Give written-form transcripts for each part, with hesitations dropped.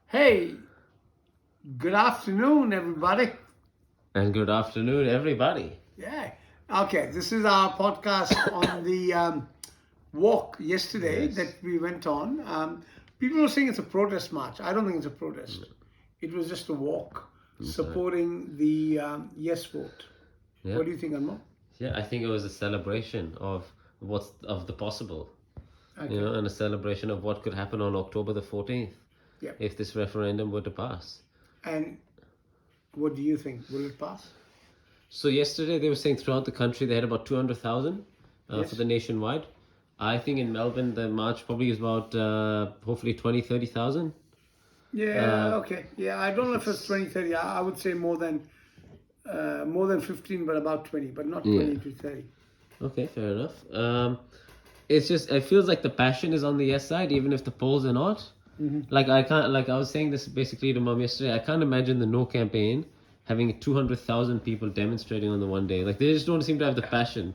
Hey, good afternoon, everybody. And good afternoon, everybody. Yeah. Okay, this is our podcast on the walk yesterday Yes. that we went on. People were saying it's a protest march. I don't think it's a protest. It was just a walk Okay. supporting the yes vote. Yeah. What do you think, Anmo? Yeah, I think it was a celebration of what's of the possible, Okay. and a celebration of what could happen on October the 14th Yeah. if this referendum were to pass. And what do you think? Will it pass? So yesterday they were saying throughout the country they had about 200,000 for Yes. the nationwide. I think in Melbourne the march probably is about hopefully 20, 30,000. Yeah. Uh, Okay. Yeah. I don't know if if it's it's 20, 30. I would say more than 15, but about 20, but not yeah. 20 to 30. Okay, fair enough. It's just it feels like the passion is on the yes side, even if the polls are not. Like I can't, like I was saying this basically to mom yesterday. I can't imagine the no campaign having 200,000 people demonstrating on the one day. Like they just don't seem to have the passion,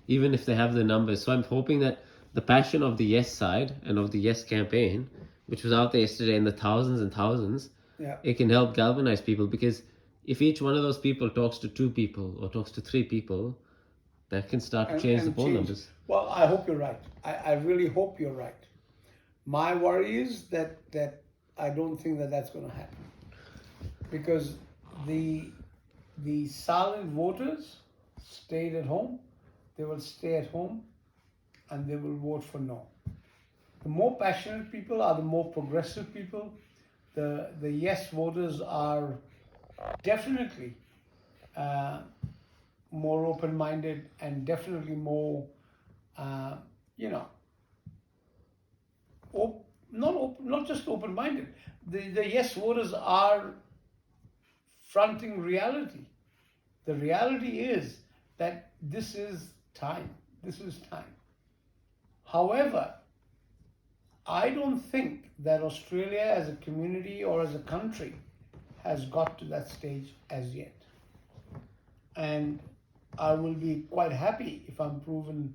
even if they have the numbers. So I'm hoping that the passion of the yes side and of the yes campaign, which was out there yesterday in the thousands and thousands, Yeah. it can help galvanize people because if each one of those people talks to two people or talks to three people, that can start to change the And poll change. numbers. Well, I hope you're right. I really hope you're right. My worry is that I don't think that that's going to happen because the the silent voters stayed at home. They will stay at home and they will vote for no. The more passionate people are the more progressive people. The yes voters are definitely uh, more open-minded and definitely more uh, you know not just open-minded. The yes voters are fronting reality. The reality is that this is time. This is time. However, I don't think that Australia as a community or as a country has got to that stage as yet. And I will be quite happy if I'm proven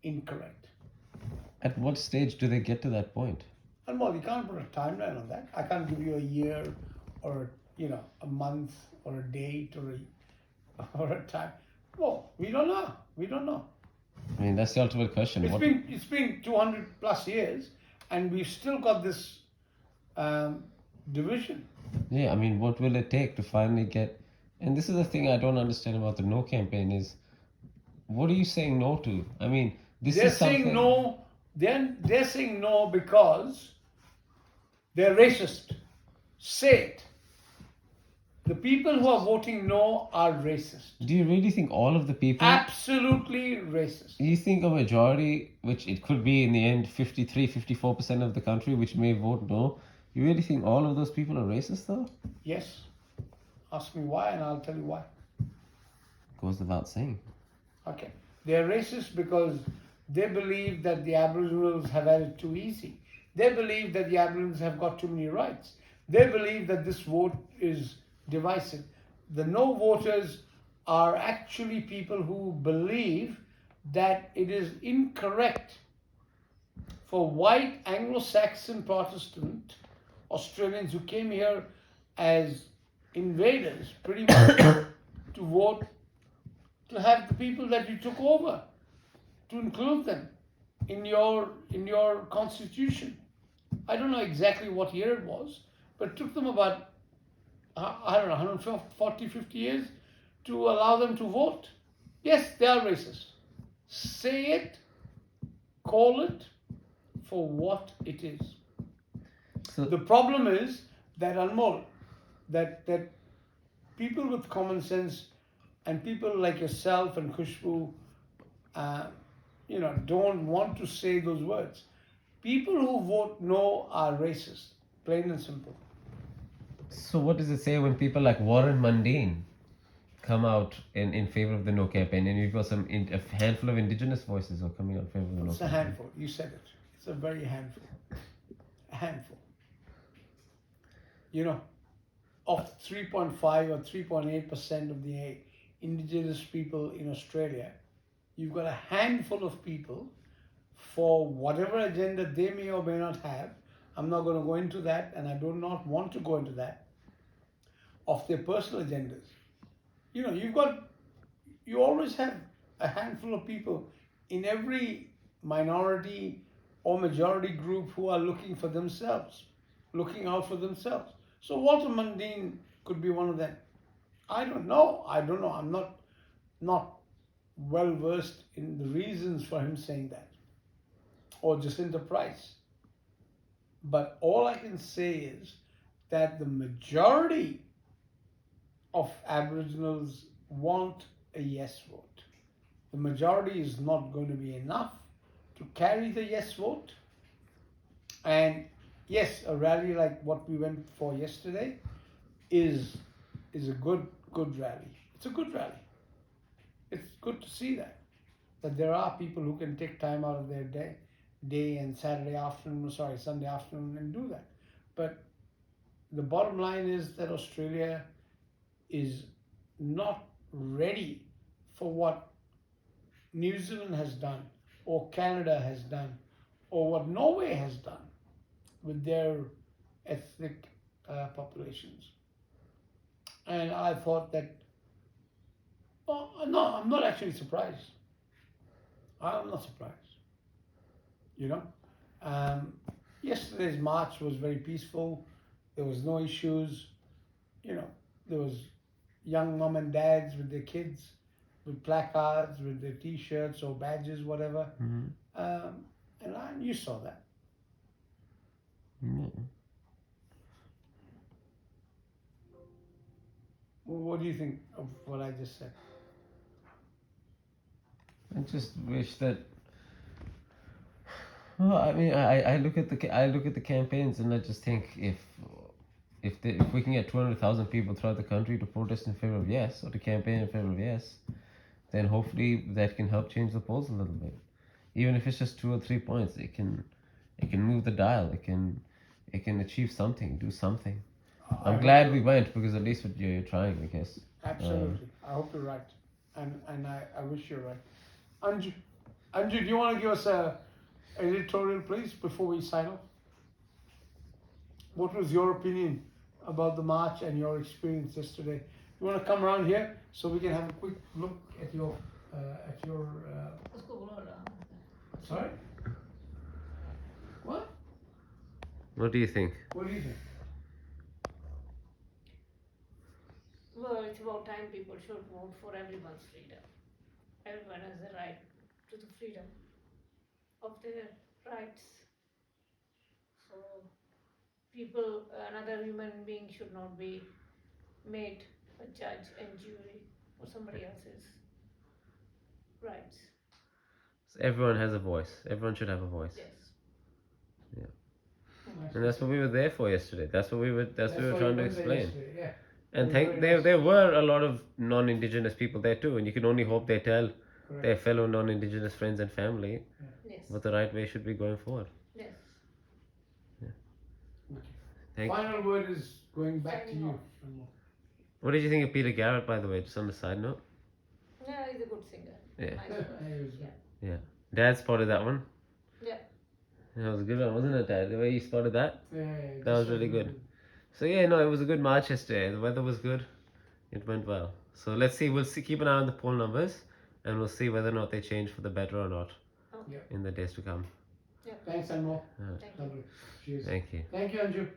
incorrect. At what stage do they get to that point? And well, you can't put a timeline on that. I can't give you a year or a month or a date or a time. Well, we don't know. We don't know. I mean, that's the ultimate question. It's What? been it's been 200 plus years, and we've still got this um, division. Yeah, I mean, what will it take to finally get? And this is the thing I don't understand about the no campaign is what are you saying no to? I mean, this They're is saying something. no. They're saying no because they're racist. Say it. The people who are voting no are racist. Do you really think all of the people? Absolutely racist. You think a majority, which it could be in the end 53, 54% of the country, which may vote no, you really think all of those people are racist though? Yes. Ask me why, and I'll tell you why. Goes without saying. Okay. They're racist because they believe that the Aboriginals have had it too easy. They believe that the Aboriginals have got too many rights. They believe that this vote is divisive. The no voters are actually people who believe that it is incorrect for white Anglo-Saxon Protestant Australians who came here as invaders, pretty much, to vote to have the people that you took over, to include them in your constitution. I don't know exactly what year it was, but it took them about I don't know 140, 50 years to allow them to vote. Yes, they are racist. Say it, call it for what it is. So The problem is that Anmol, that people with common sense and people like yourself and Khushbu, uh, don't want to say those words. People who vote no are racist, plain and simple. So what does it say when people like Warren Mundine come out in favor of the no campaign, and you've got a handful of indigenous voices who are coming out in favor of the no It's a campaign? handful. You said it. It's a very handful. A handful. You know, of 3.5 or 3.8% of the indigenous people in Australia, you've got a handful of people for whatever agenda they may or may not have, I'm not going to go into that, and I do not want to go into that, of their personal agendas. You know, you always have a handful of people in every minority or majority group who are looking for themselves, looking out for themselves. So Walter Mundine could be one of them. I don't know. I'm not well versed in the reasons for him saying that, or Jacinta Price. But all I can say is that the majority of Aboriginals want a yes vote. The majority is not going to be enough to carry the yes vote. And yes, a rally like what we went for yesterday is a good rally. It's a good rally. It's good to see that there are people who can take time out of their day and Sunday afternoon and do that. But the bottom line is that Australia is not ready for what New Zealand has done, or Canada has done, or what Norway has done with their ethnic populations. And I thought that, no, I'm not actually surprised. I'm not surprised. You know, yesterday's march was very peaceful. There was no issues. You know, there was young mom and dads with their kids, with placards, with their T-shirts or badges, whatever. And you saw that. Well, what do you think of what I just said? I just wish that. Well, I mean, I look at the campaigns and I just think if we can get 200,000 people throughout the country to protest in favor of yes, or to campaign in favor of yes, then hopefully that can help change the polls a little bit. Even if it's just 2 or 3 points, it can move the dial. It can achieve something, do something. I'm glad we went, because at least you're trying, I guess. Absolutely. I hope you're right, and I wish you're right. Anju, do you want to give us a editorial, please, before we sign off? What was your opinion about the march and your experience yesterday? You want to come around here so we can have a quick look at your sorry? What? What do you think? What do you think? Well, it's about time people should vote for everyone's freedom. Everyone has the right to the freedom of their rights. So, another human being should not be made a judge and jury for somebody else's rights. So everyone has a voice. Everyone should have a voice. Yes. And that's what we were there for yesterday. That's what we were trying to explain. Yeah. And there were a lot of non-Indigenous people there too, and you can only hope they tell their fellow non-Indigenous friends and family Yes. what the right way should be going forward. Yes. Thank you. Final word is going back to Signing you. off. What did you think of Peter Garrett, by the way, just on the side note? Yeah, he's a good singer. Yeah. Nice guy. Yeah. Dad spotted that one. Yeah. That was a good one, wasn't it, Dad? The way you spotted that? Yeah, That was really good. So yeah, no, it was a good march yesterday. The weather was good. It went well. So let's see. We'll keep an eye on the poll numbers, and we'll see whether or not they change for the better or not Okay. Yeah. in the days to come. Thanks, Anmol. Yeah. Thank you. Lovely. Cheers. Thank you. Thank you, Anju.